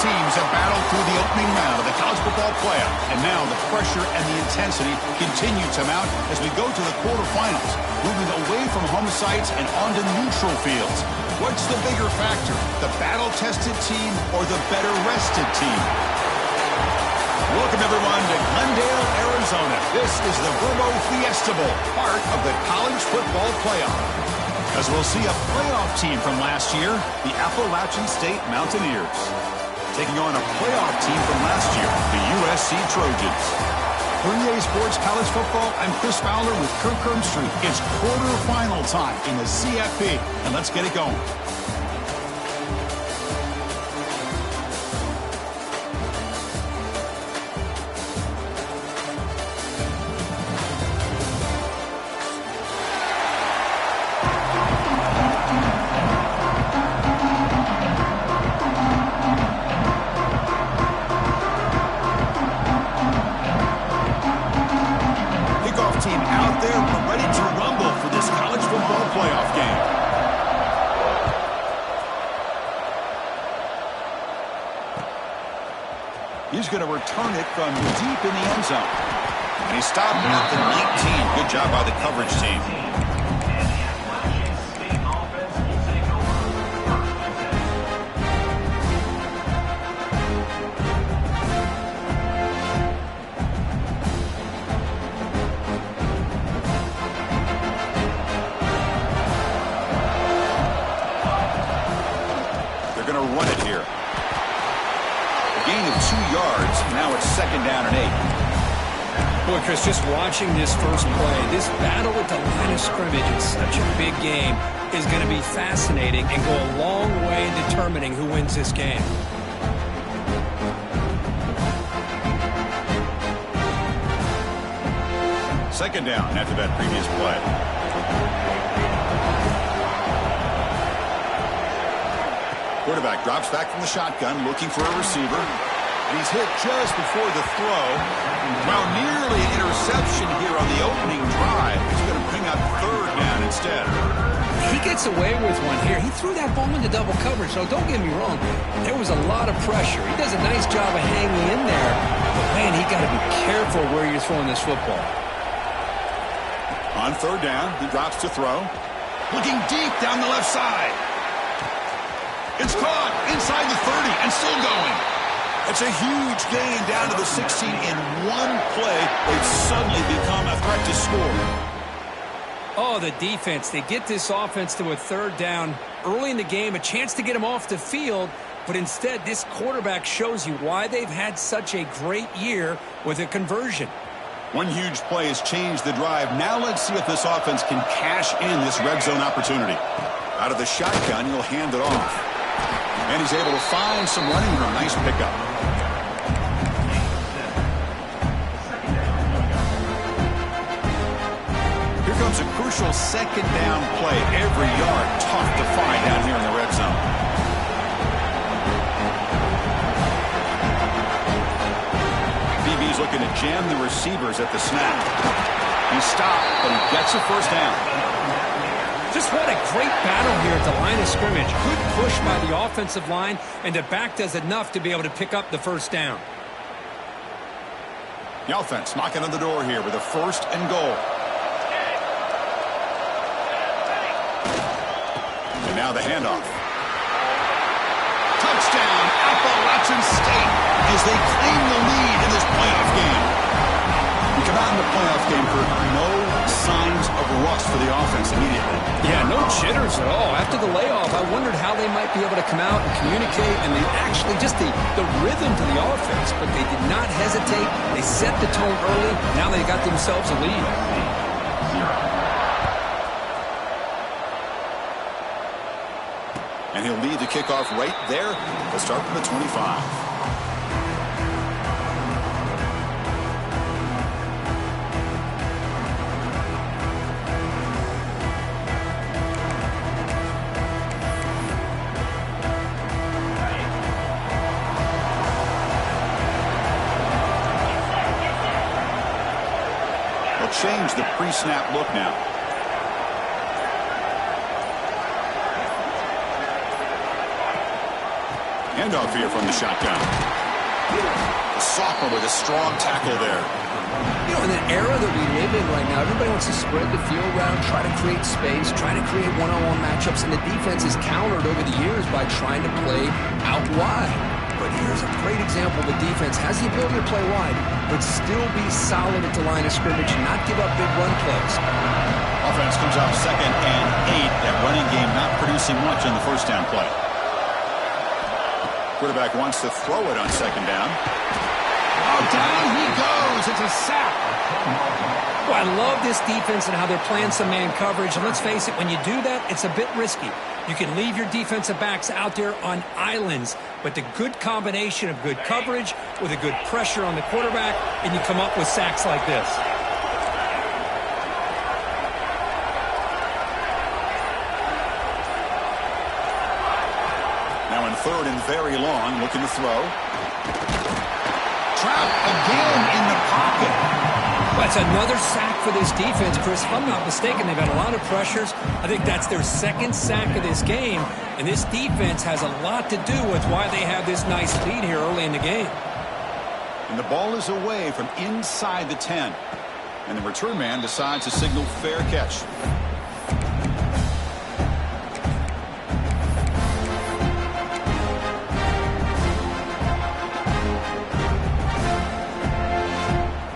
teams have battled through the opening round of the college football playoff, and now the pressure and the intensity continue to mount as we go to the quarterfinals, moving away from home sites and onto neutral fields. What's the bigger factor, the battle-tested team or the better-rested team? Welcome, everyone, to Glendale, Arizona. This is the Verbo Fiesta Bowl, part of the college football playoff. As we'll see a playoff team from last year, the Appalachian State Mountaineers, taking on a playoff team from last year, the USC Trojans. For EA Sports College Football, I'm Chris Fowler with Kirk Street. It's quarterfinal time in the CFP, and let's get it going. He's going to return it from deep in the end zone. And he stopped at the 19. Good job by the coverage team. They're going to run it here. Gain of 2 yards. Now it's 2nd down and 8. Boy, Chris, just watching this first play, this battle at the line of scrimmage in such a big game is going to be fascinating and go a long way in determining who wins this game. Second down after that previous play. Quarterback drops back from the shotgun, looking for a receiver. And he's hit just before the throw. Well, nearly an interception here on the opening drive. He's going to bring up 3rd down instead. He gets away with one here. He threw that ball into double coverage, so don't get me wrong. There was a lot of pressure. He does a nice job of hanging in there. But, man, he got to be careful where you're throwing this football. On 3rd down, he drops to throw. Looking deep down the left side. It's caught inside the 30 and still going. It's a huge gain down to the 16 in one play. They've suddenly become a threat to score. Oh, the defense. They get this offense to a 3rd down early in the game, a chance to get them off the field, but instead this quarterback shows you why they've had such a great year with a conversion. One huge play has changed the drive. Now let's see if this offense can cash in this red zone opportunity. Out of the shotgun, he'll hand it off. And he's able to find some running room. Nice pickup. Here comes a crucial 2nd down play. Every yard tough to find down here in the red zone. BB's looking to jam the receivers at the snap. He stopped, but he gets a 1st down. Just what a great battle here at the line of scrimmage. Good push by the offensive line, and the back does enough to be able to pick up the 1st down. The offense knocking on the door here with a 1st and goal. And now the handoff. Touchdown, Appalachian State, as they claim the lead in this playoff game. We come out in the playoff game for no signs of rust for the offense immediately. Yeah, no jitters at all. After the layoff, I wondered how they might be able to come out and communicate, and they actually just the rhythm to the offense, but they did not hesitate. They set the tone early. Now they got themselves a lead. And he'll lead the kickoff right there. They'll start from the 25. Change the pre-snap look now. Handoff here from the shotgun. The sophomore with a strong tackle there. You know, in the era that we live in right now, everybody wants to spread the field around, try to create space, try to create one-on-one matchups, and the defense is countered over the years by trying to play out wide. But here's a great example. The defense has the ability to play wide, but still be solid at the line of scrimmage and not give up big run plays. Offense comes out 2nd and 8. That running game not producing much on the first down play. Quarterback wants to throw it on 2nd down. Oh, down he goes. It's a sack. Well, I love this defense and how they're playing some man coverage. And let's face it, when you do that, it's a bit risky. You can leave your defensive backs out there on islands, but the good combination of good coverage with a good pressure on the quarterback, and you come up with sacks like this. Now in 3rd and very long, looking to throw. Trapped again in the pocket. That's another sack for this defense, Chris. If I'm not mistaken, they've had a lot of pressures. I think that's their 2nd sack of this game, and this defense has a lot to do with why they have this nice lead here early in the game. And the ball is away from inside the 10. And the return man decides to signal fair catch.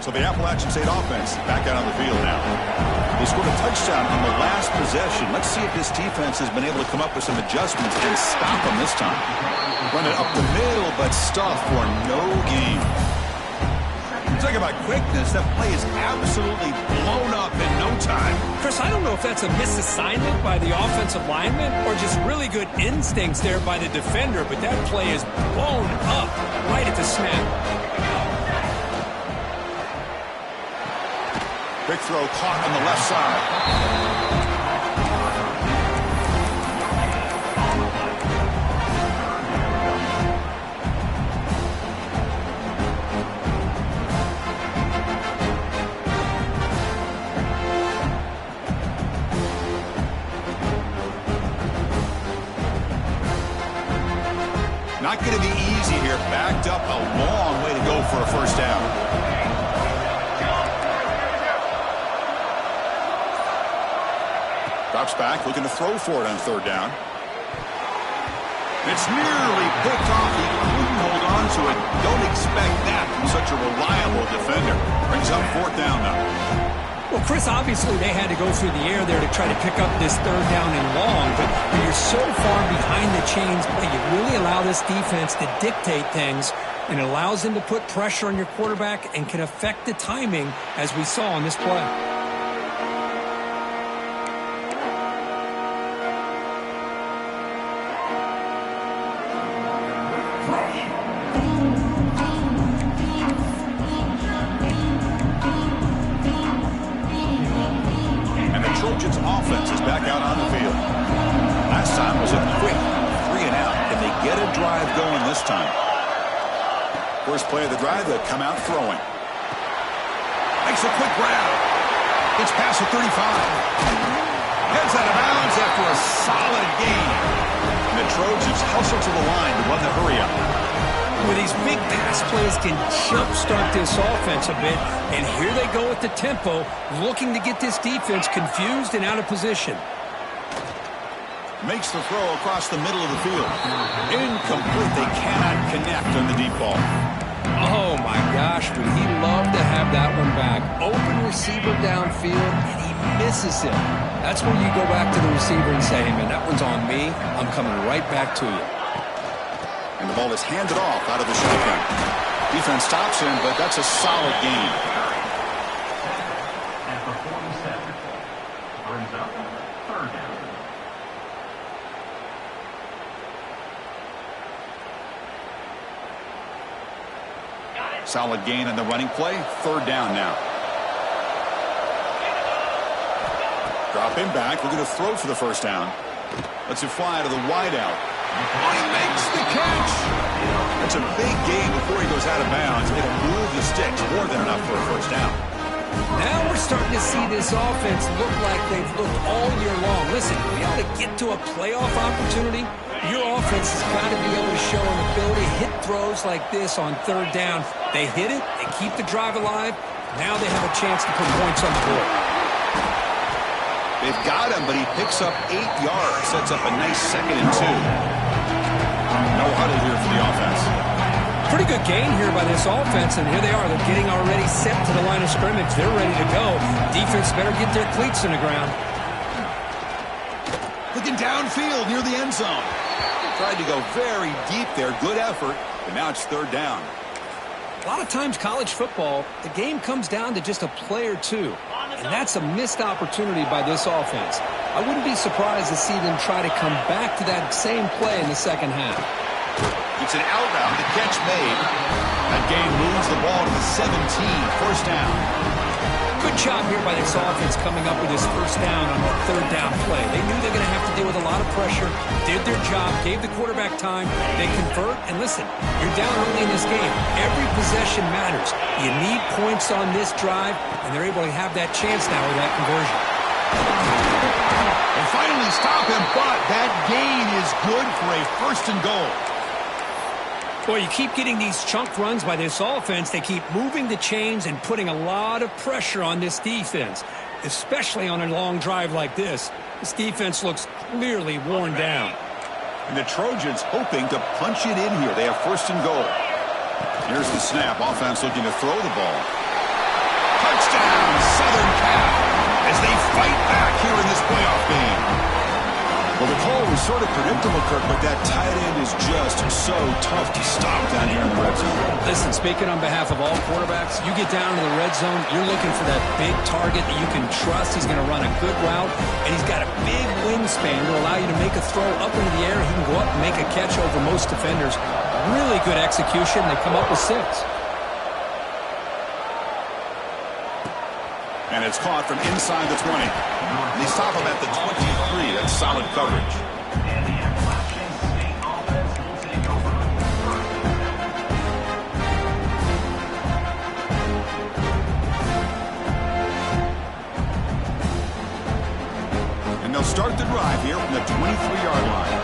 So the Appalachian State offense back out on the field now. They scored a touchdown on the last possession. Let's see if this defense has been able to come up with some adjustments and stop them this time. Run it up the middle, but stuff for no gain. Talk about quickness. That play is absolutely blown up in no time. Chris, I don't know if that's a misassignment by the offensive lineman or just really good instincts there by the defender, but that play is blown up right at the snap. Big throw caught on the left side. Not going to be easy here. Backed up a long way to go for a first down. Drops back, looking to throw for it on 3rd down. It's nearly picked off. He couldn't hold on to it. Don't expect that from such a reliable defender. Brings up 4th down now. Well, Chris, obviously they had to go through the air there to try to pick up this 3rd down and long, but when you're so far behind the chains, you really allow this defense to dictate things, and it allows them to put pressure on your quarterback and can affect the timing, as we saw on this play. Offense is back out on the field. Last time was a quick 3 and out. Can they get a drive going this time? First play of the drive, they come out throwing. Makes a quick grab. It's past the 35. Heads out of bounds after a solid gain. And the Trojans hustle to the line to run the hurry up. Well, these big pass plays can jumpstart this offense a bit, and here they go with the tempo, looking to get this defense confused and out of position. Makes the throw across the middle of the field. Incomplete. They cannot connect on the deep ball. Oh, my gosh, would he love to have that one back. Open receiver downfield, and he misses him. That's when you go back to the receiver and say, hey, man, that one's on me. I'm coming right back to you. And the ball is handed off out of the shotgun. Defense stops him, but that's a solid gain. At the 47, brings up 3rd down. Solid gain on the running play. 3rd down now. Drop him back. We're going to throw for the first down. Lets it fly to the wideout. Oh, he makes the catch. That's a big gain before he goes out of bounds. It'll move the sticks more than enough for a first down. Now we're starting to see this offense look like they've looked all year long. Listen, to be able to get to a playoff opportunity, your offense has got to be able to show an ability to hit throws like this on third down. They hit it, they keep the drive alive. Now they have a chance to put points on the board. They've got him, but he picks up 8 yards. Sets up a nice 2nd and 2. No huddle here for the offense. Pretty good gain here by this offense, and here they are. They're getting already set to the line of scrimmage. They're ready to go. Defense better get their cleats in the ground. Looking downfield near the end zone. Tried to go very deep there. Good effort, but now it's 3rd down. A lot of times college football, the game comes down to just a play or two, and that's a missed opportunity by this offense. I wouldn't be surprised to see them try to come back to that same play in the second half. It's an out route. The catch made. That gain moves the ball to the 17. 1st down. Good job here by this offense coming up with this 1st down on the 3rd down play. They knew they're going to have to deal with a lot of pressure, did their job, gave the quarterback time. They convert, and listen, you're down early in this game. Every possession matters. You need points on this drive, and they're able to have that chance now with that conversion. They finally stop him, but that gain is good for a 1st and goal. Boy, you keep getting these chunk runs by this offense. They keep moving the chains and putting a lot of pressure on this defense, especially on a long drive like this. This defense looks clearly worn down. And the Trojans hoping to punch it in here. They have 1st and goal. Here's the snap. Offense looking to throw the ball. Touchdown, Southern Cal, as they fight back here in this playoff game. Well, the call was sort of predictable, Kirk, but that tight end is just so tough to stop down here in the red zone. Listen, speaking on behalf of all quarterbacks, you get down to the red zone, you're looking for that big target that you can trust. He's going to run a good route, and he's got a big wingspan to allow you to make a throw up into the air. He can go up and make a catch over most defenders. Really good execution. They come up with 6. And it's caught from inside the 20. And they stop him at the 23. That's solid coverage. And they'll start the drive here from the 23-yard line.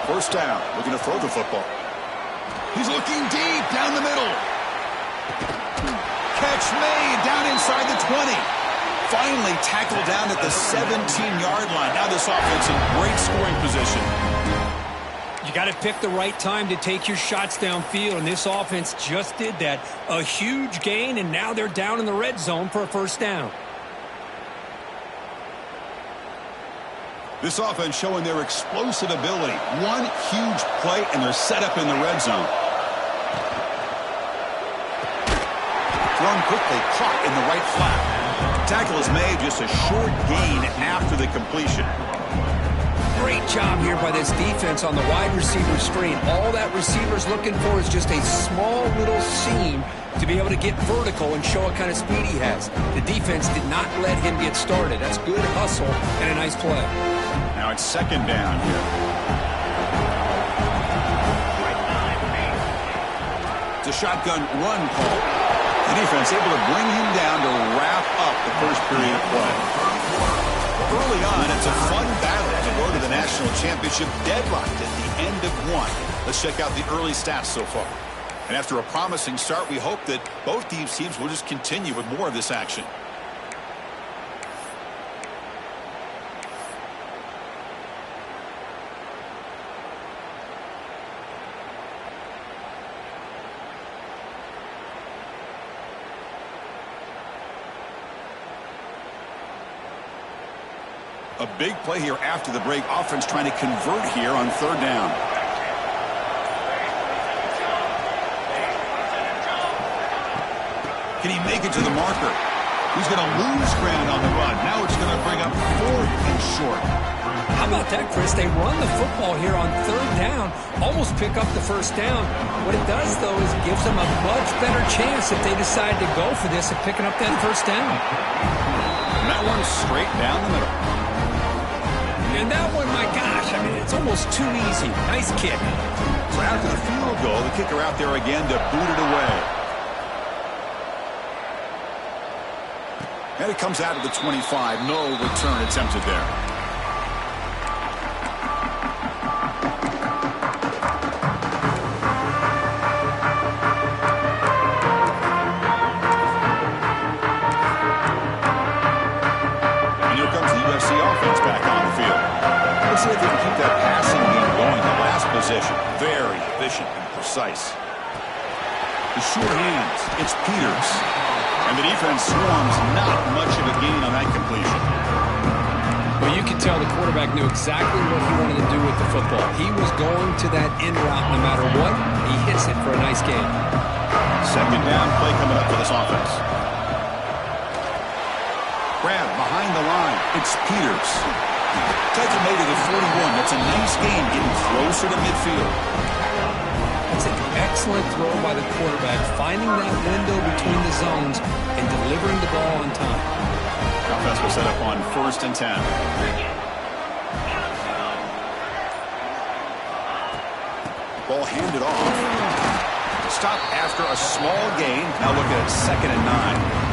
First down, looking to throw the football. He's looking deep down the middle. Catch made down inside the 20. Finally tackled down at the 17-yard line. Now this offense in great scoring position. You got to pick the right time to take your shots downfield, and this offense just did that. A huge gain, and now they're down in the red zone for a 1st down. This offense showing their explosive ability. One huge play, and they're set up in the red zone. Thrown quickly, caught in the right flat. Tackle is made, just a short gain after the completion. Great job here by this defense on the wide receiver screen. All that receiver's looking for is just a small little seam to be able to get vertical and show what kind of speed he has. The defense did not let him get started. That's good hustle and a nice play. Now it's 2nd down here. It's a shotgun run call. The defense able to bring him down to wrap up the 1st period of play. Early on, it's a fun battle to go to the national championship deadlocked at the end of 1. Let's check out the early stats so far. And after a promising start, we hope that both these teams will just continue with more of this action. A big play here after the break. Offense trying to convert here on 3rd down. Can he make it to the marker? He's going to lose ground on the run. Now it's going to bring up 4th and short. How about that, Chris? They run the football here on 3rd down, almost pick up the 1st down. What it does, though, is it gives them a much better chance if they decide to go for this of picking up that 1st down. And that one's straight down the middle. And that one, my gosh, I mean, it's almost too easy. Nice kick. So after the field goal. The kicker out there again to boot it away. And it comes out of the 25. No return attempted there. And here comes the USC offense back on the field. Let's see if they can keep that passing game going. The last possession, very efficient and precise. The short hands, it's Peters. And the defense swarms, not much of a gain on that completion. Well, you can tell the quarterback knew exactly what he wanted to do with the football. He was going to that in route no matter what. He hits it for a nice gain. Second down play coming up for this offense. Grab behind the line. It's Peters. Takes it made to the 41. That's a nice gain, getting closer to midfield. It's an excellent throw by the quarterback, finding that window between the zones and delivering the ball on time. Offense will set up on 1st and 10. Ball handed off. Stop after a small gain. Now look at 2nd and 9.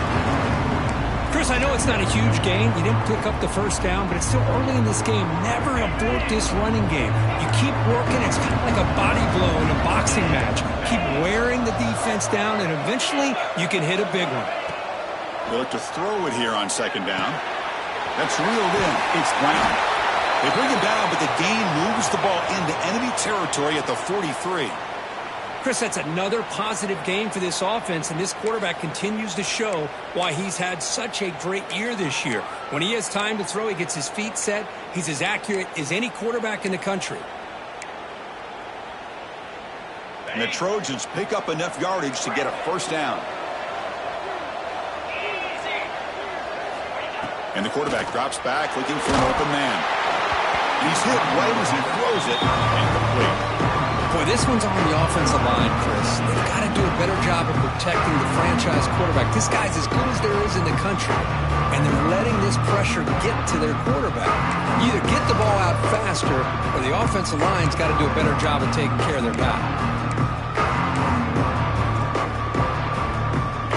Chris, I know it's not a huge gain. You didn't pick up the first down, but it's still early in this game. Never abort this running game. You keep working. It's kind of like a body blow in a boxing match. Keep wearing the defense down, and eventually you can hit a big one. They look to throw it here on 2nd down. That's reeled in. It's Brown. They bring him down, but the gain moves the ball into enemy territory at the 43. Chris, that's another positive game for this offense, and this quarterback continues to show why he's had such a great year this year. When he has time to throw, he gets his feet set. He's as accurate as any quarterback in the country. And the Trojans pick up enough yardage to get a 1st down. And the quarterback drops back looking for an open man. He's hit right as he throws it, incomplete. Boy, this one's on the offensive line, Chris. They've got to do a better job of protecting the franchise quarterback. This guy's as good as there is in the country, and they're letting this pressure get to their quarterback. You either get the ball out faster, or the offensive line's got to do a better job of taking care of their guy.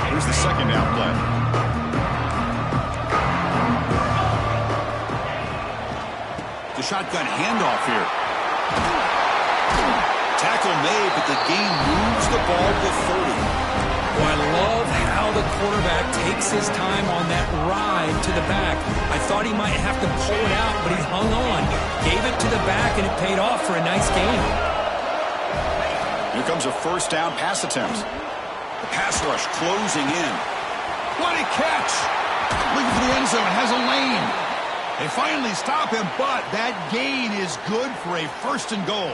Here's the 2nd down play. The shotgun handoff here. Tackle made, but the gain moves the ball to 30. Well, I love how the quarterback takes his time on that ride to the back. I thought he might have to pull it out, but he hung on. Gave it to the back, and it paid off for a nice gain. Here comes a 1st down pass attempt. The pass rush closing in. What a catch! Looking for the end zone, has a lane. They finally stop him, but that gain is good for a 1st and goal.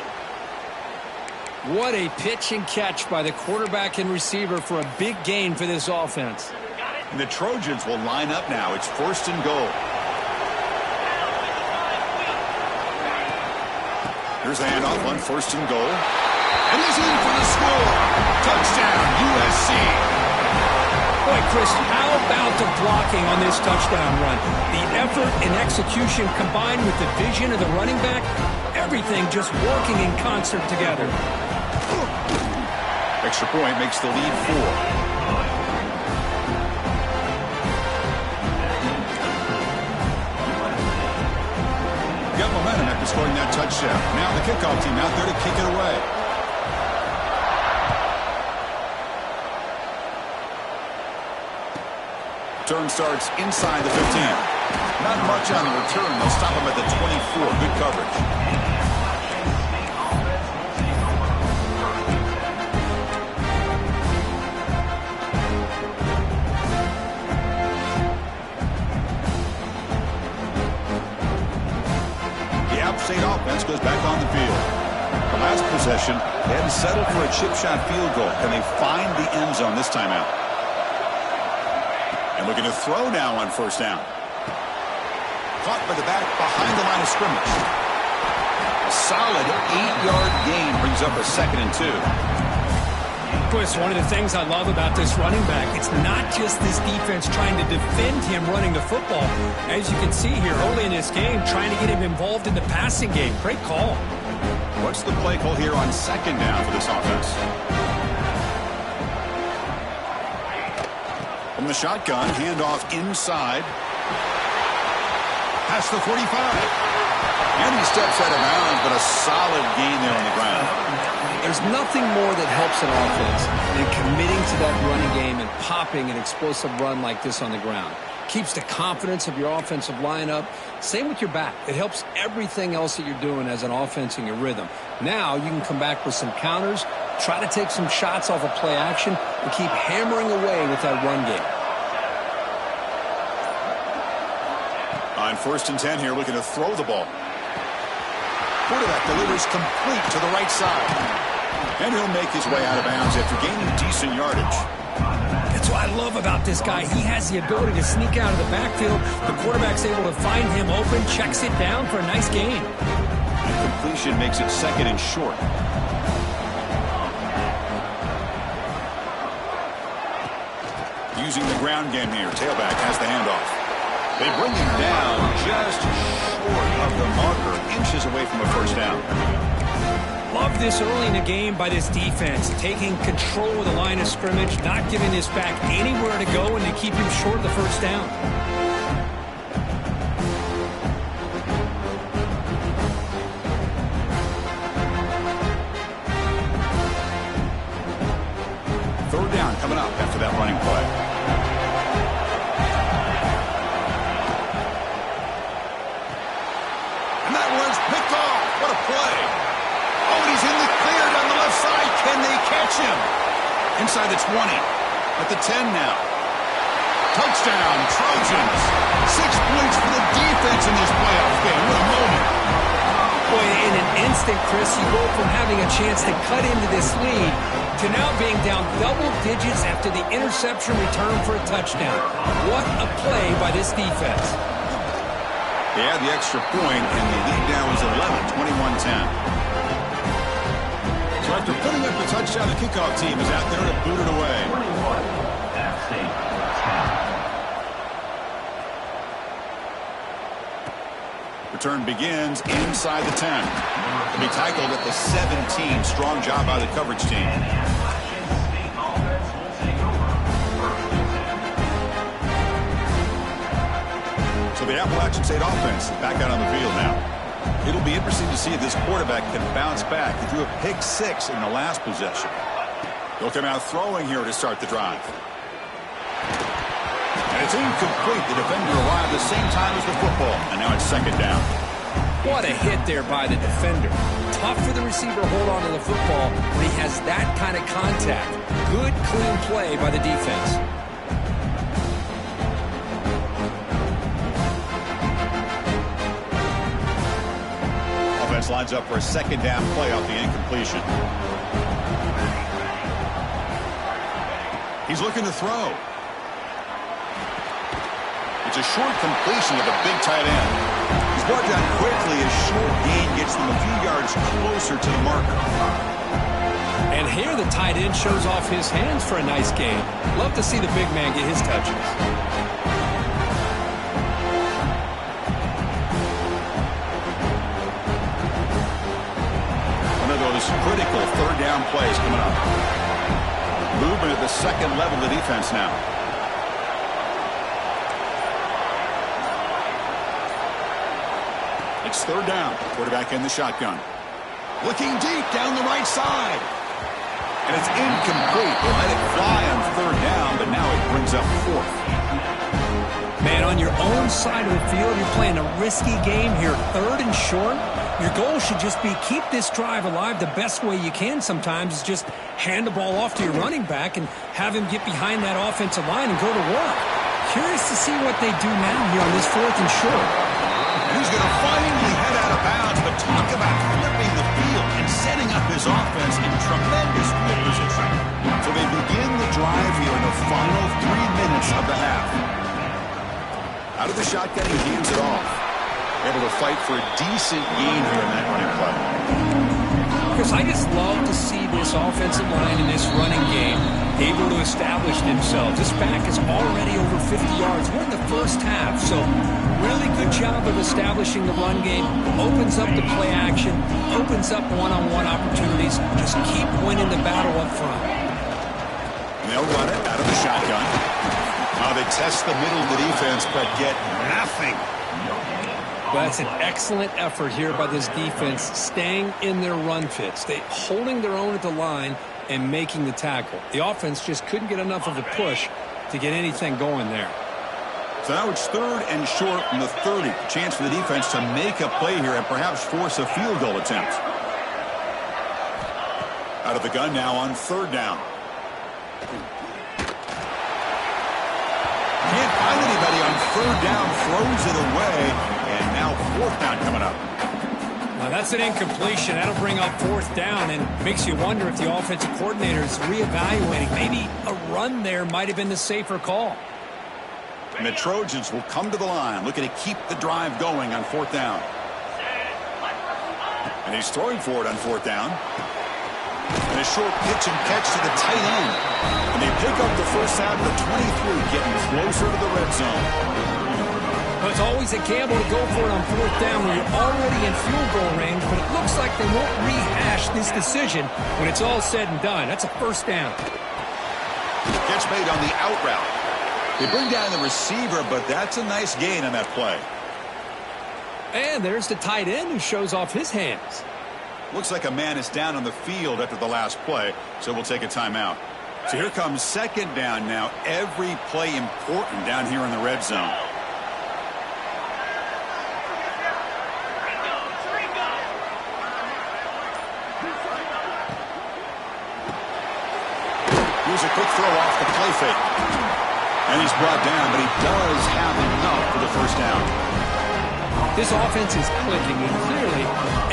What a pitch and catch by the quarterback and receiver for a big gain for this offense. And the Trojans will line up now. It's 1st and goal. Here's the handoff on 1st and goal. And he's in for the score. Touchdown, USC. Boy, Chris, how about the blocking on this touchdown run? The effort and execution combined with the vision of the running back, everything just working in concert together. Extra point makes the lead 4. Got momentum after scoring that touchdown. Now the kickoff team out there to kick it away. Turn starts inside the 15. Not much on the return. They'll stop him at the 24. Good coverage. State offense goes back on the field. The last possession, they hadn't settled for a chip shot field goal. Can they find the end zone this time out? And looking to throw now on 1st down. Caught by the back behind the line of scrimmage. A solid 8-yard gain brings up a 2nd and 2. Chris, one of the things I love about this running back, it's not just this defense trying to defend him running the football. As you can see here early in this game, trying to get him involved in the passing game. Great call. What's the play call here on second down for this offense? From the shotgun, handoff inside. Past the 45. And he steps out of bounds, but a solid gain there on the ground. There's nothing more that helps an offense than committing to that running game and popping an explosive run like this on the ground. Keeps the confidence of your offensive lineup. Same with your back. It helps everything else that you're doing as an offense in your rhythm. Now you can come back with some counters, try to take some shots off of play action, and keep hammering away with that run game. On 1st and 10 here, looking to throw the ball. Quarterback delivers complete to the right side. And he'll make his way out of bounds after gaining decent yardage. That's what I love about this guy. He has the ability to sneak out of the backfield. The quarterback's able to find him open, checks it down for a nice gain. And completion makes it 2nd and short. Using the ground game here. Tailback has the handoff. They bring him down just short of the marker, inches away from a first down. Love this early in the game by this defense, taking control of the line of scrimmage, not giving this back anywhere to go, and to keep him short of the first down. Third down coming up after that running play. And that one's picked off. What a play. Oh, he's in the clear down the left side. Can they catch him? Inside the 20. At the 10 now. Touchdown, Trojans. 6 points for the defense in this playoff game. What a moment. Boy, in an instant, Chris, you go from having a chance to cut into this lead to now being down double digits after the interception return for a touchdown. What a play by this defense. They had the extra point, and the lead now is 11, 21-10. So after putting up the touchdown, the kickoff team is out there to boot it away. 21, App State, 10. Return begins inside the 10. To be tackled at the 17. Strong job by the coverage team. So the Appalachian State offense is back out on the field now. It'll be interesting to see if this quarterback can bounce back. He threw a pick 6 in the last possession. He'll come out throwing here to start the drive. And it's incomplete. The defender arrived the same time as the football. And now it's 2nd down. What a hit there by the defender. Tough for the receiver to hold on to the football when he has that kind of contact. Good, clean play by the defense. Offense lines up for a 2nd down play off the incompletion. He's looking to throw. It's a short completion with a big tight end. He's brought down quickly. A short gain gets them a few yards closer to the marker. And here the tight end shows off his hands for a nice gain. Love to see the big man get his touches. One of those critical 3rd down plays coming up. Movement at the 2nd level of the defense now. It's 3rd down. Quarterback in the shotgun. Looking deep down the right side. And it's incomplete. They let it fly on 3rd down, but now it brings up 4th. Man, on your own side of the field, you're playing a risky game here. 3rd and short. Your goal should just be keep this drive alive the best way you can sometimes is just hand the ball off to your running back and have him get behind that offensive line and go to work. Curious to see what they do now here on this 4th and short. He's going to finally head out of bounds, but talk about flipping the field and setting up his offense in tremendous field position. So they begin the drive here in the final 3 minutes of the half. Out of the shotgun, he hands it off. Able to fight for a decent gain here in that running play. Chris, I just love to see this offensive line in this running game able to establish themselves. This back is already over 50 yards. We're in the first half, so really good job of establishing the run game. Opens up the play action, opens up one-on-one opportunities. Just keep winning the battle up front. And they'll run it out of the shotgun. They test the middle of the defense, but get nothing. Well, that's an excellent effort here by this defense, staying in their run fits. They holding their own at the line and making the tackle. The offense just couldn't get enough of a push to get anything going there. So now it's 3rd and short from the 30. Chance for the defense to make a play here and perhaps force a field goal attempt. Out of the gun now on 3rd down. Can't find anybody on 3rd down, throws it away, and now 4th down coming up. Now that's an incompletion. That'll bring up 4th down and makes you wonder if the offensive coordinator is reevaluating. Maybe a run there might have been the safer call. And the Trojans will come to the line, looking to keep the drive going on 4th down. And he's throwing for it on 4th down. And a short pitch and catch to the tight end. And they pick up the first out of the 23, getting closer to the red zone. Well, it's always a gamble to go for it on 4th down when you're already in field goal range, but it looks like they won't rehash this decision when it's all said and done. That's a 1st down. Catch made on the out route. They bring down the receiver, but that's a nice gain on that play. And there's the tight end who shows off his hands. Looks like a man is down on the field after the last play, so we'll take a timeout. So here comes 2nd down now. Every play important down here in the red zone. Here's a quick throw off the play fake. And he's brought down, but he does have enough for the 1st down. This offense is clicking, and clearly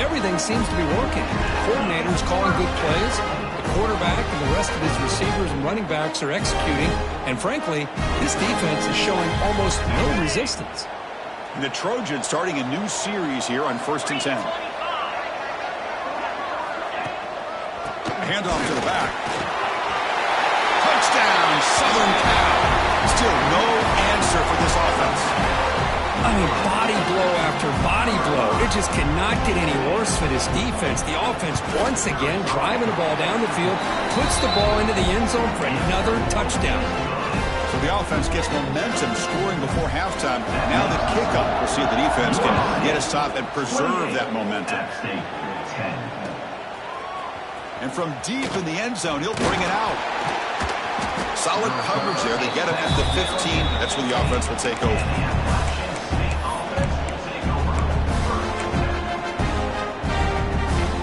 everything seems to be working. The coordinator's calling good plays. The quarterback and the rest of his receivers and running backs are executing. And frankly, this defense is showing almost no resistance. And the Trojans starting a new series here on 1st and 10. Handoff to the back. Touchdown, Southern Cal. Still no answer for this offense. I mean, body blow after body blow. It just cannot get any worse for this defense. The offense, once again, driving the ball down the field, puts the ball into the end zone for another touchdown. So the offense gets momentum, scoring before halftime. Now the kickoff, we'll see if the defense can get a stop and preserve that momentum. And from deep in the end zone, he'll bring it out. Solid coverage there. They get him at the 15. That's where the offense will take over.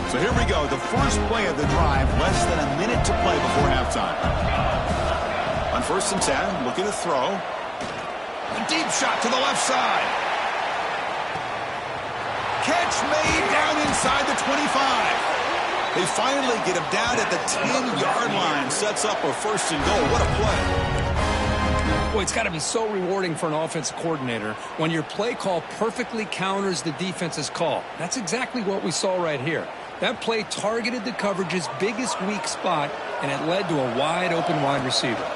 So here we go. The first play of the drive. Less than a minute to play before halftime. On 1st and 10, looking to throw. A deep shot to the left side. Catch made down inside the 25. They finally get him down at the 10-yard line. Sets up a 1st and goal. What a play. Boy, it's got to be so rewarding for an offensive coordinator when your play call perfectly counters the defense's call. That's exactly what we saw right here. That play targeted the coverage's biggest weak spot, and it led to a wide-open wide receiver.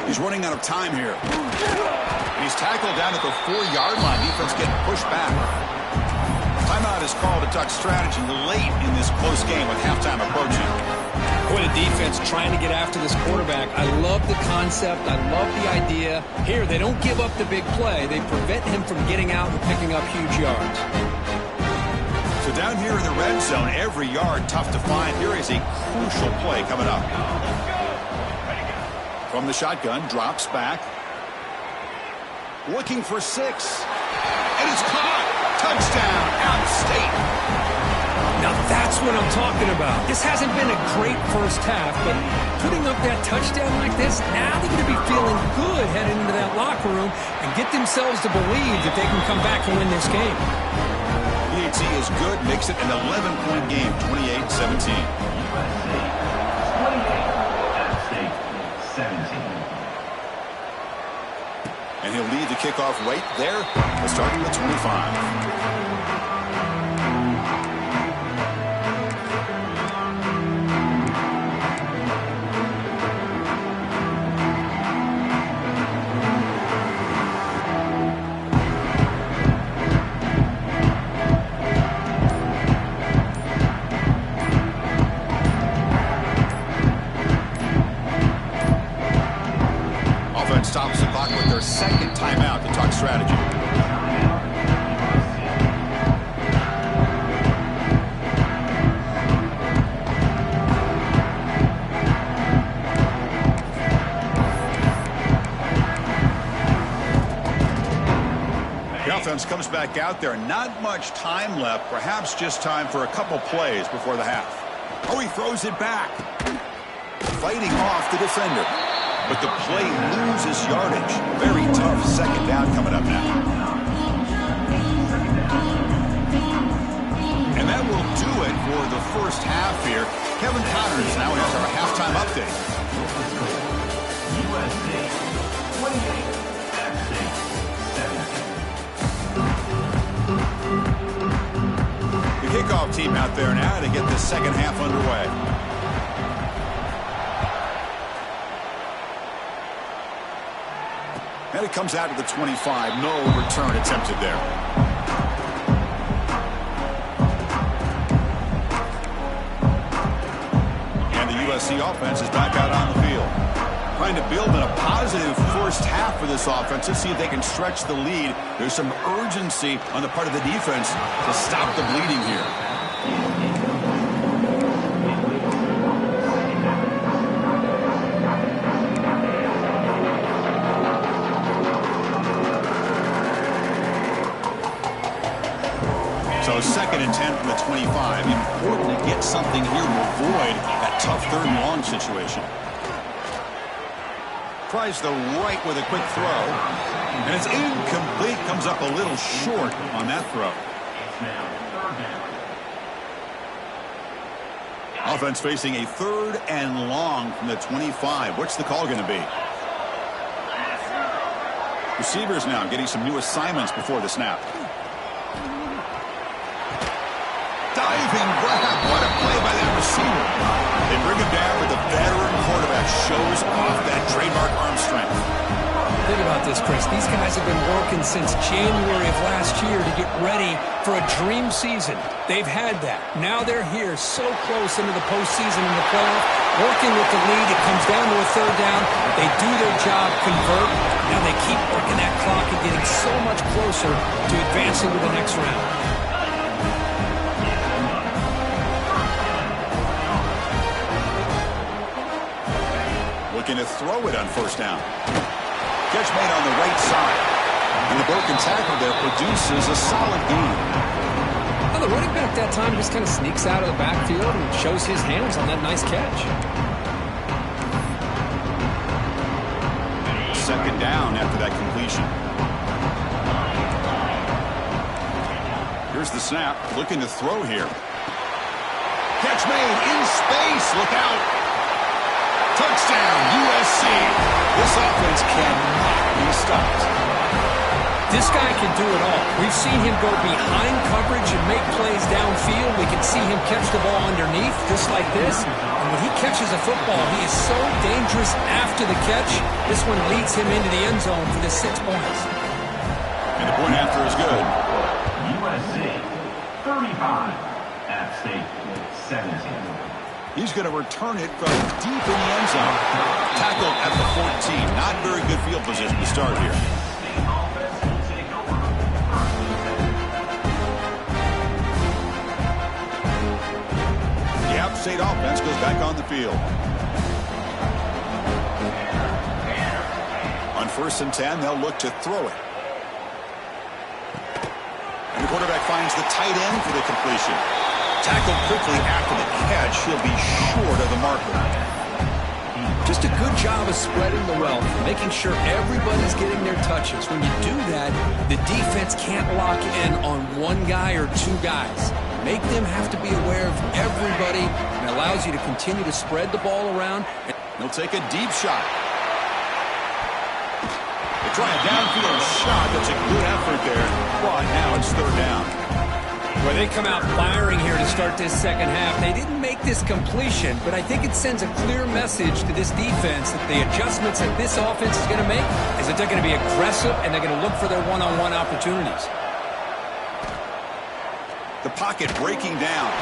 He's running out of time here. And he's tackled down at the 4-yard line. Defense getting pushed back. Timeout is called to talk strategy late in this close game with halftime approaching. Boy, the defense trying to get after this quarterback. I love the concept. I love the idea. Here, they don't give up the big play. They prevent him from getting out and picking up huge yards. So down here in the red zone, every yard tough to find. Here is a crucial play coming up. From the shotgun, drops back. Looking for 6. And it's caught. Touchdown, out of state. Now that's what I'm talking about. This hasn't been a great first half, but putting up that touchdown like this, now they're going to be feeling good heading into that locker room and get themselves to believe that they can come back and win this game. PAT is good, makes it an 11-point game, 28-17. And he'll lead the kickoff right there. We'll start at the 25. strategy. The offense comes back out there. Not much time left. Perhaps just time for a couple plays before the half. Oh, he throws it back. Fighting off the defender. But the play loses yardage. Very tough second down coming up now. And that will do it for the first half here. Kevin Connors now has our halftime update. USA 28, App State 17. The kickoff team out there now to get this second half underway. And it comes out to the 25. No return attempted there. And the USC offense is back out on the field. Trying to build in a positive first half for this offense. Let's see if they can stretch the lead. There's some urgency on the part of the defense to stop the bleeding here. So 2nd and 10 from the 25. Important to get something here to avoid that tough 3rd and long situation. Tries the right with a quick throw. And it's incomplete. Comes up a little short on that throw. It's now 3rd down. Offense facing a 3rd and long from the 25. What's the call going to be? Receivers now getting some new assignments before the snap. Diving grab. What a play by that receiver. They bring him down, but the veteran quarterback shows off that trademark arm strength. Think about this, Chris. These guys have been working since January of last year to get ready for a dream season. They've had that. Now they're here so close into the postseason and the playoff, working with the lead. It comes down to a 3rd down. They do their job, convert. Now they keep working that clock and getting so much closer to advancing to the next round. Looking to throw it on 1st down. Catch made on the right side. And the broken tackle there produces a solid gain. Well, the running back that time just kind of sneaks out of the backfield and shows his hands on that nice catch. 2nd down after that completion. Here's the snap. Looking to throw here. Catch made in space. Look out. Touchdown, USC. This offense cannot be stopped. This guy can do it all. We've seen him go behind coverage and make plays downfield. We can see him catch the ball underneath, just like this. And when he catches a football, he is so dangerous after the catch. This one leads him into the end zone for the 6 points. And the point after is good. USC 35, App State 17. He's going to return it from deep in the end zone. Tackled at the 14. Not very good field position to start here. The App State offense goes back on the field. On 1st and 10, they'll look to throw it. And the quarterback finds the tight end for the completion. Tackled quickly after the catch. He'll be short of the marker. Just a good job of spreading the wealth, making sure everybody's getting their touches. When you do that, the defense can't lock in on one guy or 2 guys. Make them have to be aware of everybody, and allows you to continue to spread the ball around. He'll take a deep shot. They try a downfield shot. That's a good effort there. But now it's 3rd down. Well, they come out firing here to start this second half. They didn't make this completion, but I think it sends a clear message to this defense that the adjustments that this offense is going to make is that they're going to be aggressive and they're going to look for their one-on-one opportunities. The pocket breaking down.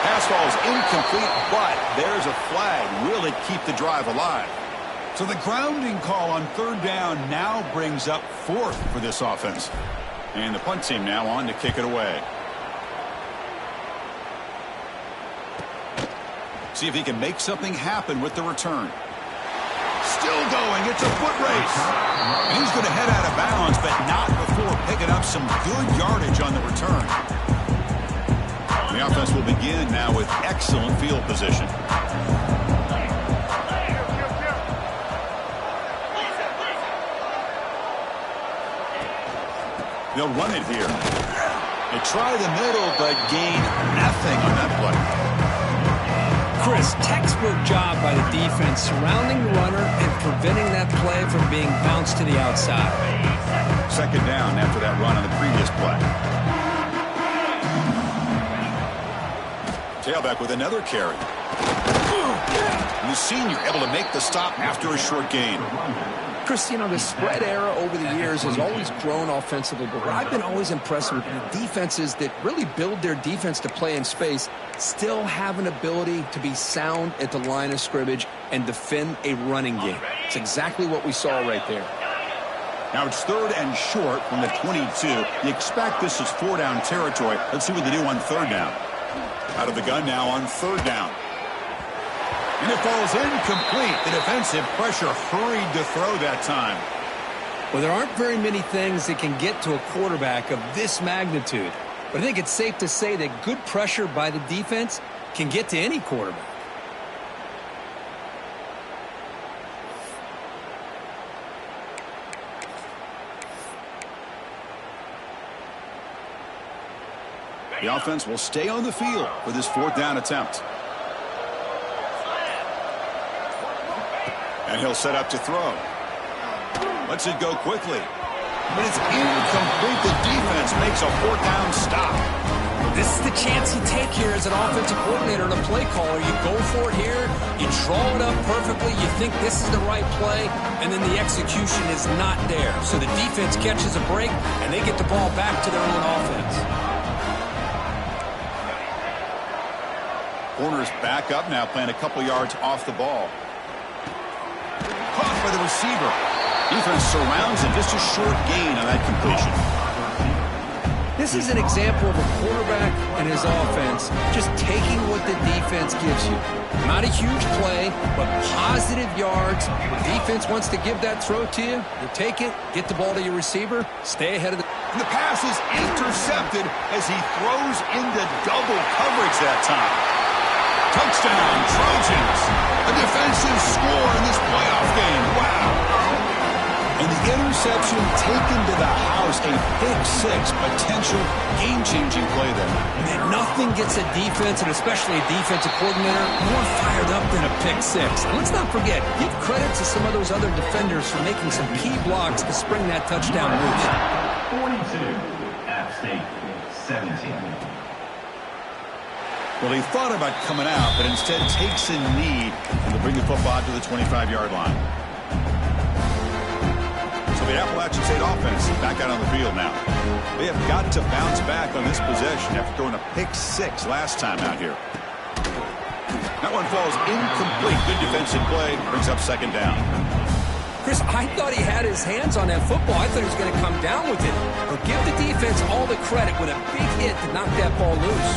Pass ball is incomplete, but there's a flag. Will it keep the drive alive? So the grounding call on third down now brings up fourth for this offense. And the punt team now on to kick it away. See if he can make something happen with the return. Still going. It's a foot race. And he's going to head out of bounds, but not before picking up some good yardage on the return. The offense will begin now with excellent field position. They'll run it here. They try the middle, but gain nothing on that play. Chris, textbook job by the defense surrounding the runner and preventing that play from being bounced to the outside. Second down after that run on the previous play. Tailback with another carry. And the senior able to make the stop after a short gain. Chris, you know, the spread era over the years has always grown offensively, but what I've been always impressed with the defenses that really build their defense to play in space still have an ability to be sound at the line of scrimmage and defend a running game. It's exactly what we saw right there. Now it's third and short from the 22. You expect this is four-down territory. Let's see what they do on third down. Out of the gun now on third down. And it falls incomplete. The defensive pressure hurried to throw that time. Well, there aren't very many things that can get to a quarterback of this magnitude. But I think it's safe to say that good pressure by the defense can get to any quarterback. The offense will stay on the field for this fourth down attempt. And he'll set up to throw. Lets it go quickly. But it's incomplete. The defense makes a fourth down stop. This is the chance you take here as an offensive coordinator and a play caller. You go for it here. You draw it up perfectly. You think this is the right play, and then the execution is not there. So the defense catches a break, and they get the ball back to their own offense. Corners back up now, playing a couple yards off the ball. Caught by the receiver. Defense surrounds him. Just a short gain on that completion. This is an example of a quarterback and his offense just taking what the defense gives you. Not a huge play, but positive yards. The defense wants to give that throw to you. You take it, get the ball to your receiver, stay ahead of the... And the pass is intercepted as he throws into double coverage that time. Touchdown, Trojans. A defensive score in this playoff game. Wow. And the interception taken to the house, a pick-6 potential game-changing play there. Man, nothing gets a defense, and especially a defensive coordinator, more fired up than a pick-6. And let's not forget, give credit to some of those other defenders for making some key blocks to spring that touchdown loose. 42, App State 17. Well, he thought about coming out, but instead takes a knee and will bring the football to the 25-yard line. So the Appalachian State offense is back out on the field now. They have got to bounce back on this possession after throwing a pick-6 last time out here. That one falls incomplete. Good defensive play. Brings up second down. Chris, I thought he had his hands on that football. I thought he was going to come down with it. But give the defense all the credit with a big hit to knock that ball loose.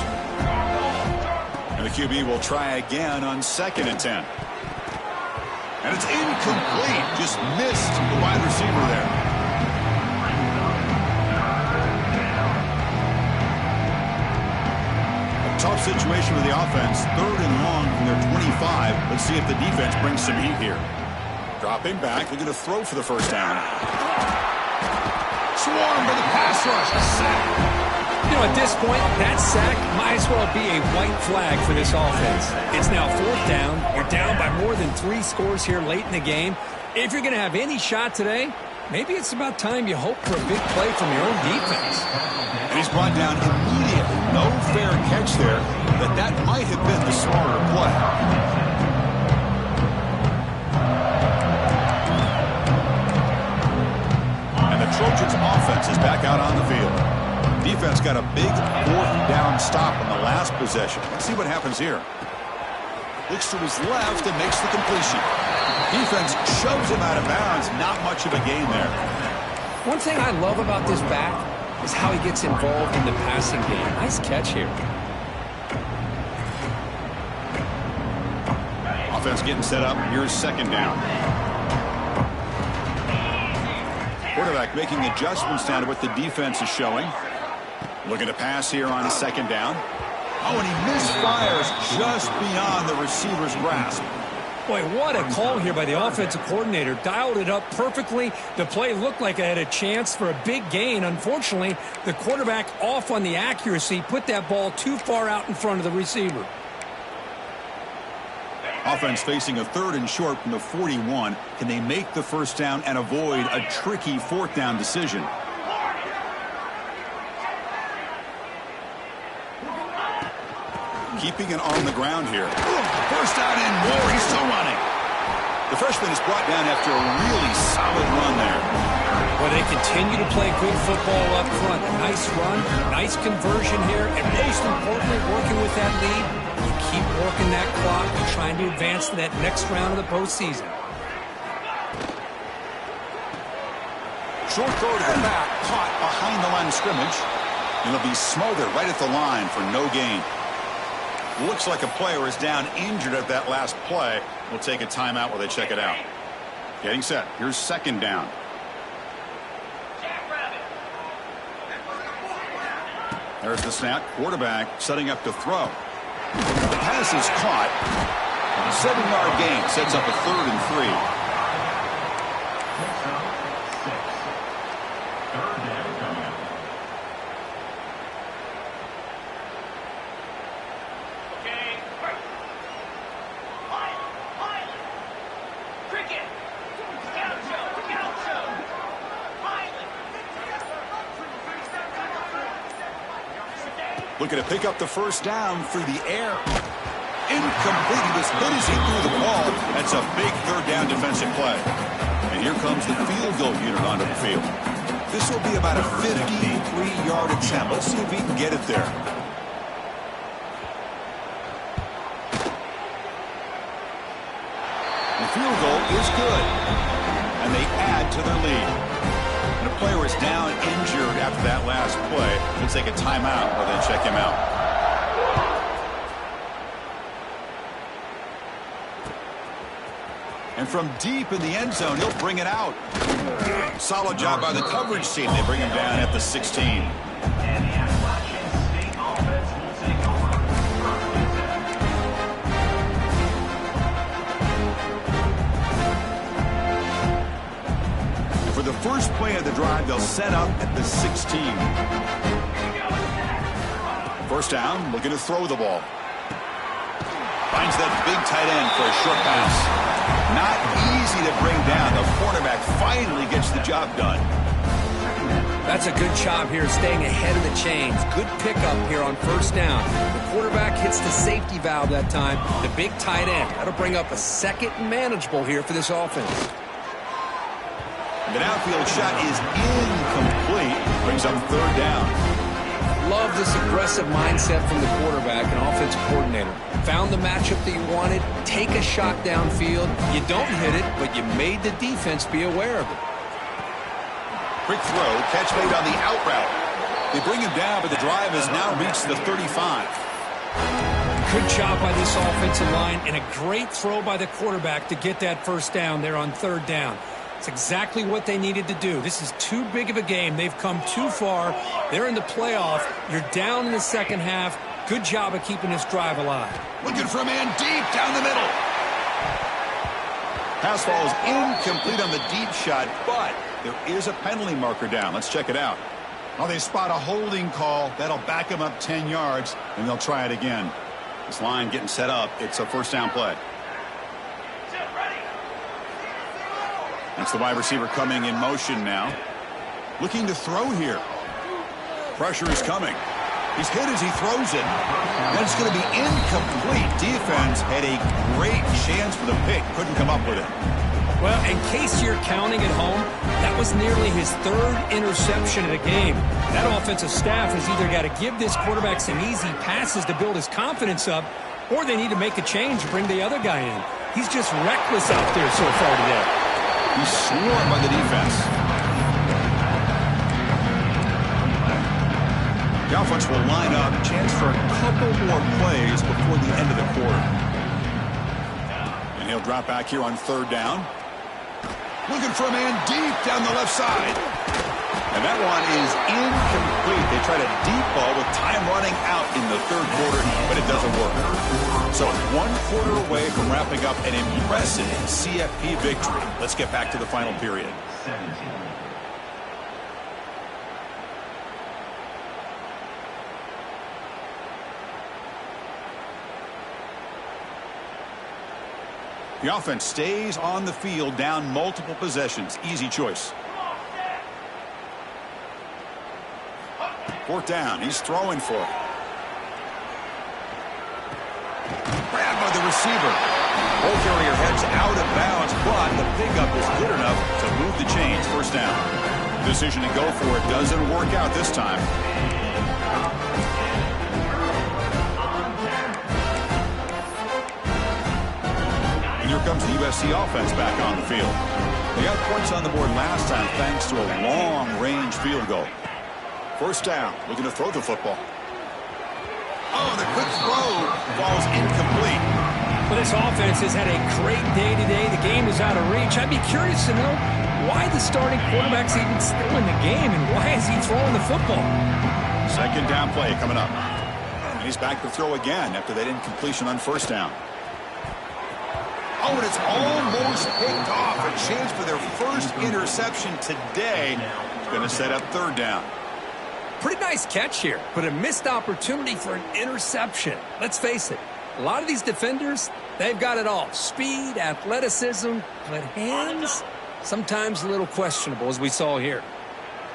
And the QB will try again on 2nd and 10. And it's incomplete. Just missed the wide receiver there. A tough situation with the offense. 3rd and long from their 25. Let's see if the defense brings some heat here. Dropping back. They're going to throw for the first down. Swarmed by the pass rush. A sack. You know, at this point, that sack might as well be a white flag for this offense. It's now 4th down. You're down by more than 3 scores here late in the game. If you're going to have any shot today, maybe it's about time you hope for a big play from your own defense. And he's brought down immediately. No fair catch there, but that might have been the smarter play. And the Trojans offense is back out on the field. Defense got a big 4th down stop on the last possession. Let's see what happens here. Looks to his left and makes the completion. Defense shoves him out of bounds. Not much of a gain there. One thing I love about this back is how he gets involved in the passing game. Nice catch here. Offense getting set up. Here's second down. Quarterback making adjustments down to what the defense is showing. Looking to pass here on second down. Oh, and he misfires just beyond the receiver's grasp. Boy, what a call here by the offensive coordinator. Dialed it up perfectly. The play looked like it had a chance for a big gain. Unfortunately, the quarterback off on the accuracy, put that ball too far out in front of the receiver. Offense facing a 3rd and short from the 41. Can they make the first down and avoid a tricky 4th down decision? Keeping it on the ground here. First down and more. He's still running. The freshman is brought down after a really solid run there. Well, they continue to play good football up front. A nice run, nice conversion here, and most importantly, working with that lead, you keep working that clock. You're trying to advance to that next round of the postseason. Short throw to the back, caught behind the line of scrimmage. And it'll be smothered right at the line for no gain. Looks like a player is down injured at that last play. We'll take a timeout while they check it out. Getting set. Here's second down. There's the snap. Quarterback setting up to throw. The pass is caught. 7-yard gain sets up a 3rd and 3. Looking to pick up the first down through the air. Incomplete. He was hit as he threw the ball. That's a big 3rd down defensive play. And here comes the field goal unit onto the field. This will be about a 53-yard attempt. Let's see if he can get it there. The field goal is good. And they add to their lead. And a player is down injured after that last play. Let's take a timeout while they check him out. And from deep in the end zone, he'll bring it out. Solid job by the coverage team. They bring him down at the 16. The first play of the drive, they'll set up at the 16. First down, looking to throw the ball. Finds that big tight end for a short pass. Not easy to bring down. The quarterback finally gets the job done. That's a good job here, staying ahead of the chains. Good pickup here on first down. The quarterback hits the safety valve that time. The big tight end. That'll bring up a 2nd and manageable here for this offense. The downfield shot is incomplete. Brings up 3rd down. Love this aggressive mindset from the quarterback and offensive coordinator. Found the matchup that you wanted. Take a shot downfield. You don't hit it, but you made the defense be aware of it. Quick throw. Catch made on the out route. They bring him down, but the drive has now reached the 35. Good job by this offensive line and a great throw by the quarterback to get that first down there on 3rd down. It's exactly what they needed to do. This is too big of a game. They've come too far. They're in the playoff. You're down in the second half. Good job of keeping this drive alive. Looking for a man deep down the middle. Pass ball is incomplete on the deep shot, but there is a penalty marker down. Let's check it out. Well, they spot a holding call. That'll back them up 10 yards, and they'll try it again. This line getting set up. It's a first down play. That's the wide receiver coming in motion now. Looking to throw here. Pressure is coming. He's hit as he throws it. And it's going to be incomplete. Defense had a great chance for the pick. Couldn't come up with it. Well, in case you're counting at home, that was nearly his 3rd interception of the game. That offensive staff has either got to give this quarterback some easy passes to build his confidence up, or they need to make a change and bring the other guy in. He's just reckless out there so far today. He's swarmed by the defense. The offense will line up. Chance for a couple more plays before the end of the quarter. And he'll drop back here on third down. Looking for a man deep down the left side. And that one is incomplete. They try to deep ball with time running out in the third quarter, but it doesn't work. So 1 quarter away from wrapping up an impressive CFP victory. Let's get back to the final period. 17. The offense stays on the field, down multiple possessions. Easy choice. Fourth down. He's throwing for it. Grabbed by the receiver. Ball carrier heads out of bounds, but the pickup is good enough to move the chains. First down. Decision to go for it doesn't work out this time. And here comes the USC offense back on the field. They got points on the board last time thanks to a long-range field goal. First down, looking to throw the football. Oh, the quick throw falls incomplete. Well, this offense has had a great day today. The game is out of reach. I'd be curious to know why the starting quarterback's even still in the game and why is he throwing the football? Second down play coming up. And he's back to throw again after that incompletion on first down. Oh, and it's almost picked off. A chance for their first interception today. It's going to set up third down. Pretty nice catch here, but a missed opportunity for an interception. Let's face it, a lot of these defenders, they've got it all. Speed, athleticism, but hands, sometimes a little questionable, as we saw here.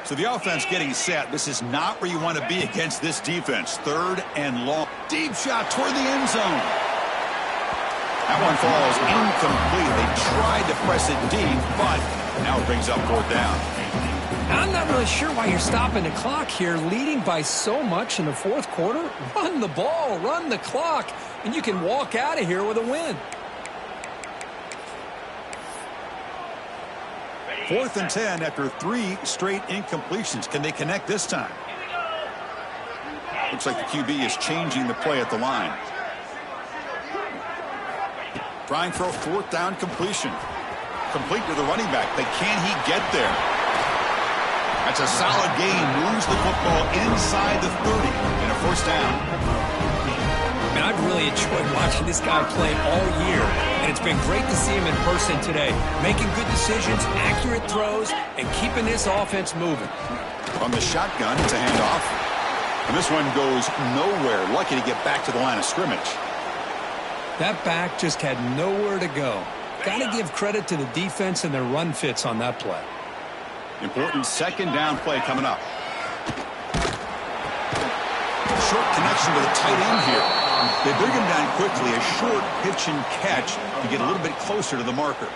So the offense getting set. This is not where you want to be against this defense. Third and long. Deep shot toward the end zone. That one falls incomplete. They tried to press it deep, but now it brings up fourth down. I'm not really sure why you're stopping the clock here, leading by so much in the fourth quarter. Run the ball, run the clock, and you can walk out of here with a win. 4th and 10 after 3 straight incompletions. Can they connect this time? Looks like the QB is changing the play at the line. Trying for a 4th down completion. Complete to the running back, but can he get there? That's a solid gain. Moves the football inside the 30 and a first down. And I've really enjoyed watching this guy play all year, and it's been great to see him in person today, making good decisions, accurate throws, and keeping this offense moving. From the shotgun to handoff, and this one goes nowhere. Lucky to get back to the line of scrimmage. That back just had nowhere to go. Got to give credit to the defense and their run fits on that play. Important second down play coming up. Short connection to the tight end here. They bring him down quickly. A short pitch and catch to get a little bit closer to the marker.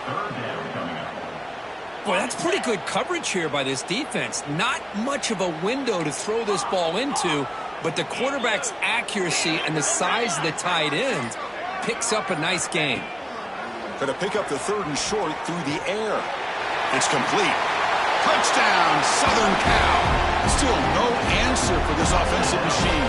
Boy, that's pretty good coverage here by this defense. Not much of a window to throw this ball into, but the quarterback's accuracy and the size of the tight end picks up a nice gain. Going to pick up the third and short through the air. It's complete. Touchdown, Southern Cal. Still no answer for this offensive machine.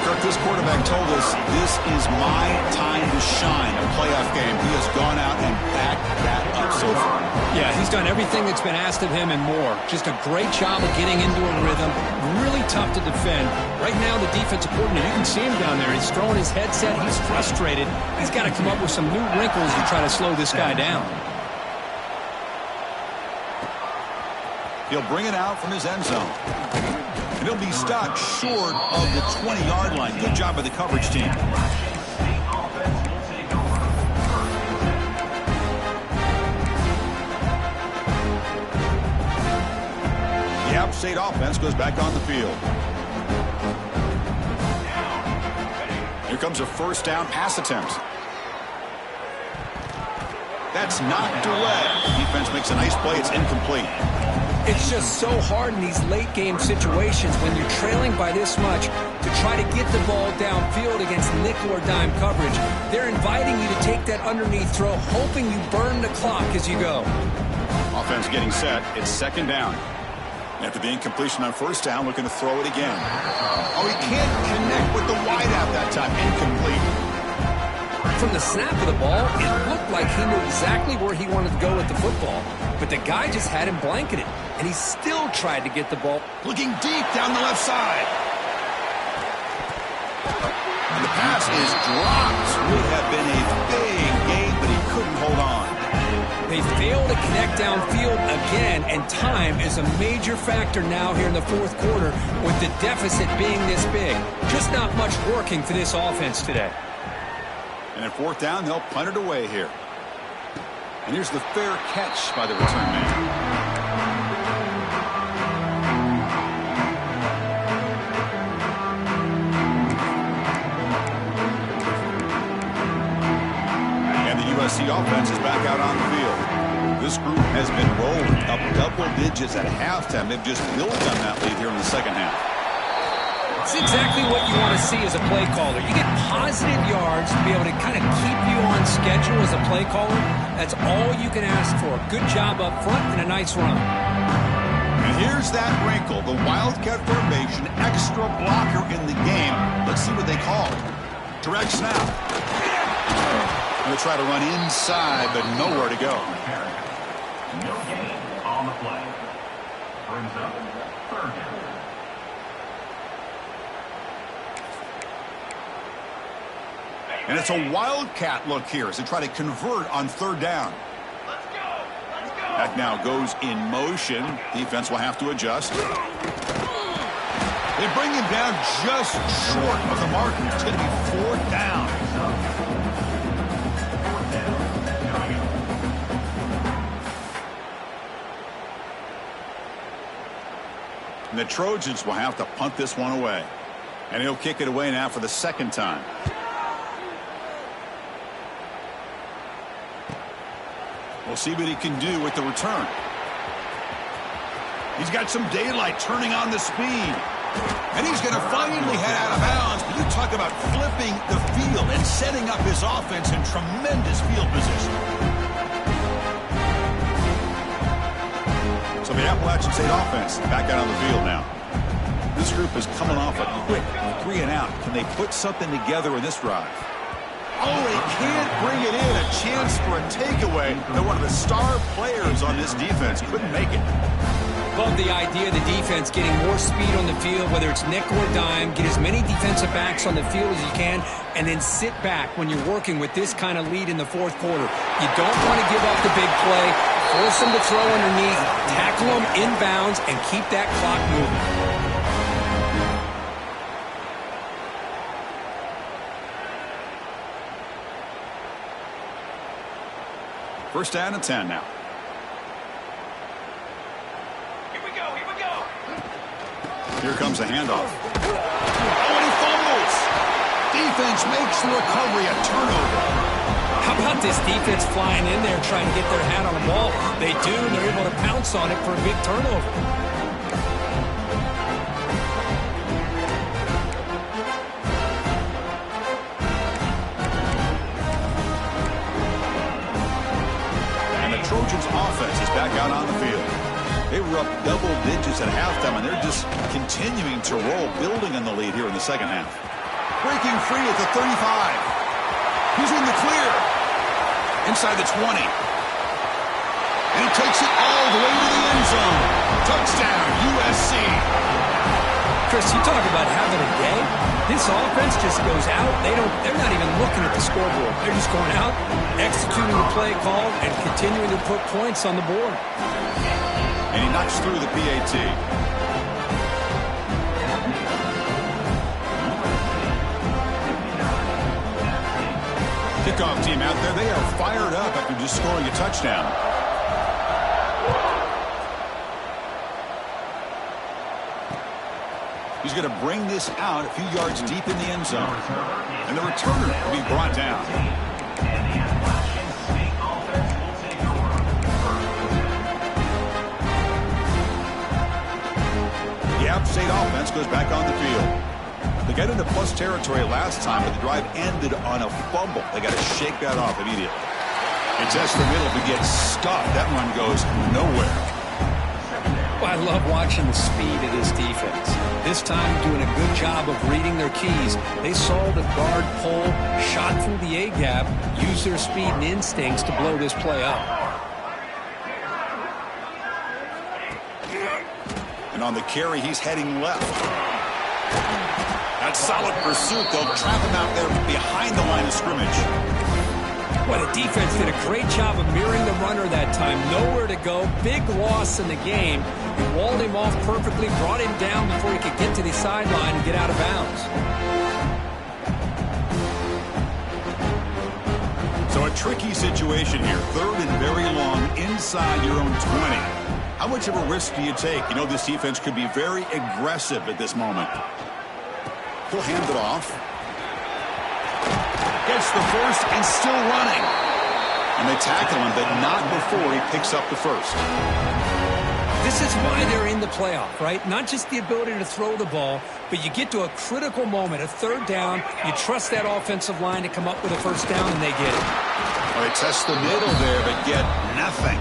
Kirk, this quarterback told us this is my time to shine. A playoff game. He has gone out and backed that up so far. Yeah, he's done everything that's been asked of him and more. Just a great job of getting into a rhythm. Really tough to defend. Right now, the defensive coordinator, you can see him down there. He's throwing his headset. He's frustrated. He's got to come up with some new wrinkles to try to slow this guy down. He'll bring it out from his end zone. And he'll be stopped short of the 20-yard line. Good job by the coverage team. The App State offense goes back on the field. Here comes a first down pass attempt. That's knocked away. The defense makes a nice play. It's incomplete. It's just so hard in these late game situations when you're trailing by this much to try to get the ball downfield against nickel or dime coverage. They're inviting you to take that underneath throw, hoping you burn the clock as you go. Offense getting set. It's second down. After the incompletion on first down, looking to throw it again. Oh, he can't connect with the wideout that time. Incomplete. From the snap of the ball, it looked like he knew exactly where he wanted to go with the football. But the guy just had him blanketed, and he still tried to get the ball. Looking deep down the left side. And the pass is dropped. Would have been a big gain, but he couldn't hold on. They fail to connect downfield again, and time is a major factor now here in the fourth quarter with the deficit being this big. Just not much working for this offense today. And at fourth down, they'll punt it away here. And here's the fair catch by the return man. USC offense is back out on the field. This group has been rolling up double digits at halftime. They've just built on that lead here in the second half. It's exactly what you want to see as a play caller. You get positive yards to be able to kind of keep you on schedule as a play caller. That's all you can ask for. Good job up front and a nice run. And here's that wrinkle. The Wildcat formation, extra blocker in the game. Let's see what they call it. Direct snap. Going to try to run inside, but nowhere to go. No gain on the play. Brings up third down. And it's a Wildcat look here as they try to convert on third down. Let's go! Let's go! Back now goes in motion. Defense will have to adjust. They bring him down just short of the mark. It's going to be fourth down. And the Trojans will have to punt this one away. And he'll kick it away now for the second time. We'll see what he can do with the return. He's got some daylight turning on the speed. And he's going to finally head out of bounds. But you talk about flipping the field and setting up his offense in tremendous field position. So the Appalachian State offense back out on the field now. This group is coming off a quick 3-and-out. Can they put something together in this drive? Oh, they can't bring it in. A chance for a takeaway. They're one of the star players on this defense. Couldn't make it. Love the idea of the defense getting more speed on the field, whether it's nickel or dime. Get as many defensive backs on the field as you can, and then sit back when you're working with this kind of lead in the fourth quarter. You don't want to give up the big play. Force them to throw underneath, tackle them inbounds, and keep that clock moving. First down and 10 now. Here we go, here we go. Here comes a handoff. Oh, and he fumbles. Defense makes the recovery a turnover. How about this defense flying in there trying to get their hat on the ball? They do, and they're able to pounce on it for a big turnover. And the Trojans offense is back out on the field. They were up double digits at halftime, and they're just continuing to roll, building on the lead here in the second half. Breaking free at the 35. He's in the clear. Inside the 20. And he takes it all the way to the end zone. Touchdown, USC. Chris, you talk about having a day. This offense just goes out. They're not even looking at the scoreboard. They're just going out, executing the play call, and continuing to put points on the board. And he knocks through the PAT. Kickoff team out there. They are fired up after just scoring a touchdown. He's going to bring this out a few yards deep in the end zone. And the returner will be brought down. State offense goes back on the field. They got into plus territory last time, but the drive ended on a fumble. They got to shake that off immediately. It's just the middle to get stuck. That run goes nowhere. Well, I love watching the speed of this defense. This time doing a good job of reading their keys. They saw the guard pull, shot through the A-gap, used their speed and instincts to blow this play up. And on the carry, he's heading left. That's solid pursuit. They'll trap him out there behind the line of scrimmage. Well, the defense did a great job of mirroring the runner that time. Nowhere to go. Big loss in the game. He walled him off perfectly, brought him down before he could get to the sideline and get out of bounds. So a tricky situation here. Third and very long inside your own 20. How much of a risk do you take? You know this defense could be very aggressive at this moment. He'll hand it off. Gets the first and still running. And they tackle him, but not before he picks up the first. This is why they're in the playoff, right? Not just the ability to throw the ball, but you get to a critical moment, a third down. You trust that offensive line to come up with a first down, and they get it. Well, they test the middle there, but get nothing.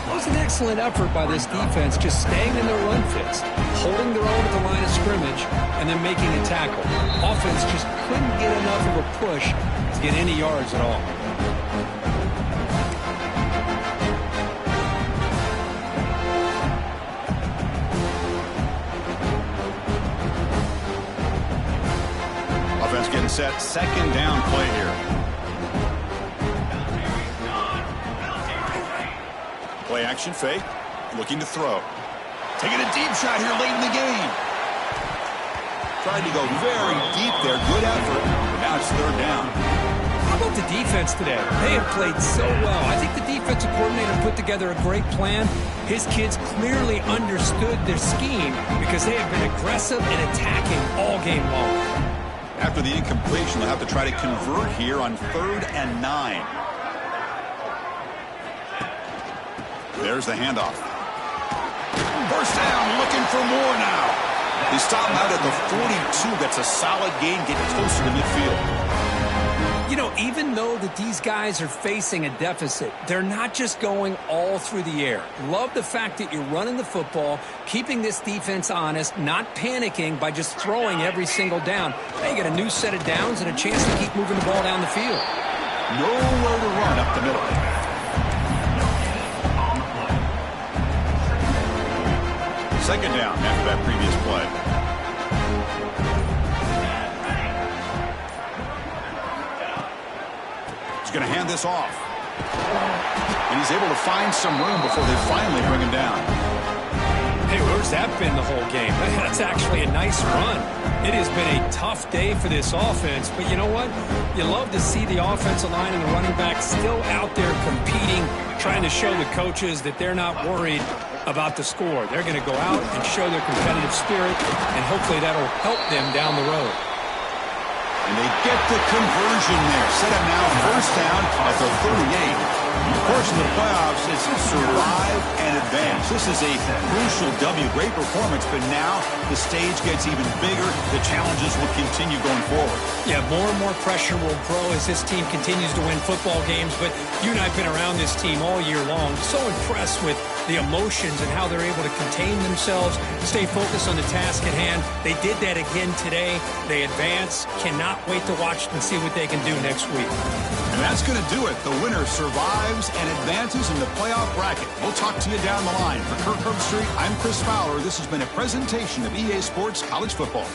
It was an excellent effort by this defense, just staying in their run fits, holding their own at the line of scrimmage, and then making a tackle. Offense just couldn't get enough of a push to get any yards at all. Offense getting set. Second down play here. Play action fake. Looking to throw. Taking a deep shot here late in the game. Tried to go very deep there. Good effort. But now it's third down. How about the defense today? They have played so well. I think the defensive coordinator put together a great plan. His kids clearly understood their scheme because they have been aggressive and attacking all game long. After the incompletion, they'll have to try to convert here on 3rd and 9. There's the handoff. First down, looking for more now. They stop him out at the 42. That's a solid gain, getting closer to midfield. You know, even though that these guys are facing a deficit, they're not just going all through the air. Love the fact that you're running the football, keeping this defense honest, not panicking by just throwing every single down. Now you get a new set of downs and a chance to keep moving the ball down the field. Nowhere to run up the middle. Second down after that previous play. He's going to hand this off. And he's able to find some room before they finally bring him down. Hey, where's that been the whole game? That's actually a nice run. It has been a tough day for this offense, but you know what? You love to see the offensive line and the running back still out there competing, trying to show the coaches that they're not worried about the score. They're going to go out and show their competitive spirit, and hopefully that'll help them down the road. And they get the conversion there. Set up now first down at the 38. Of course, in the playoffs, it's survive and advance. This is a crucial W. Great performance, but now the stage gets even bigger. The challenges will continue going forward. Yeah, more and more pressure will grow as this team continues to win football games, but you and I have been around this team all year long. So impressed with the emotions and how they're able to contain themselves, stay focused on the task at hand. They did that again today. They advance. Cannot wait to watch and see what they can do next week. And that's going to do it. The winner survives and advances in the playoff bracket. We'll talk to you down the line. For Kirk Herbstreit, I'm Chris Fowler. This has been a presentation of EA Sports College Football.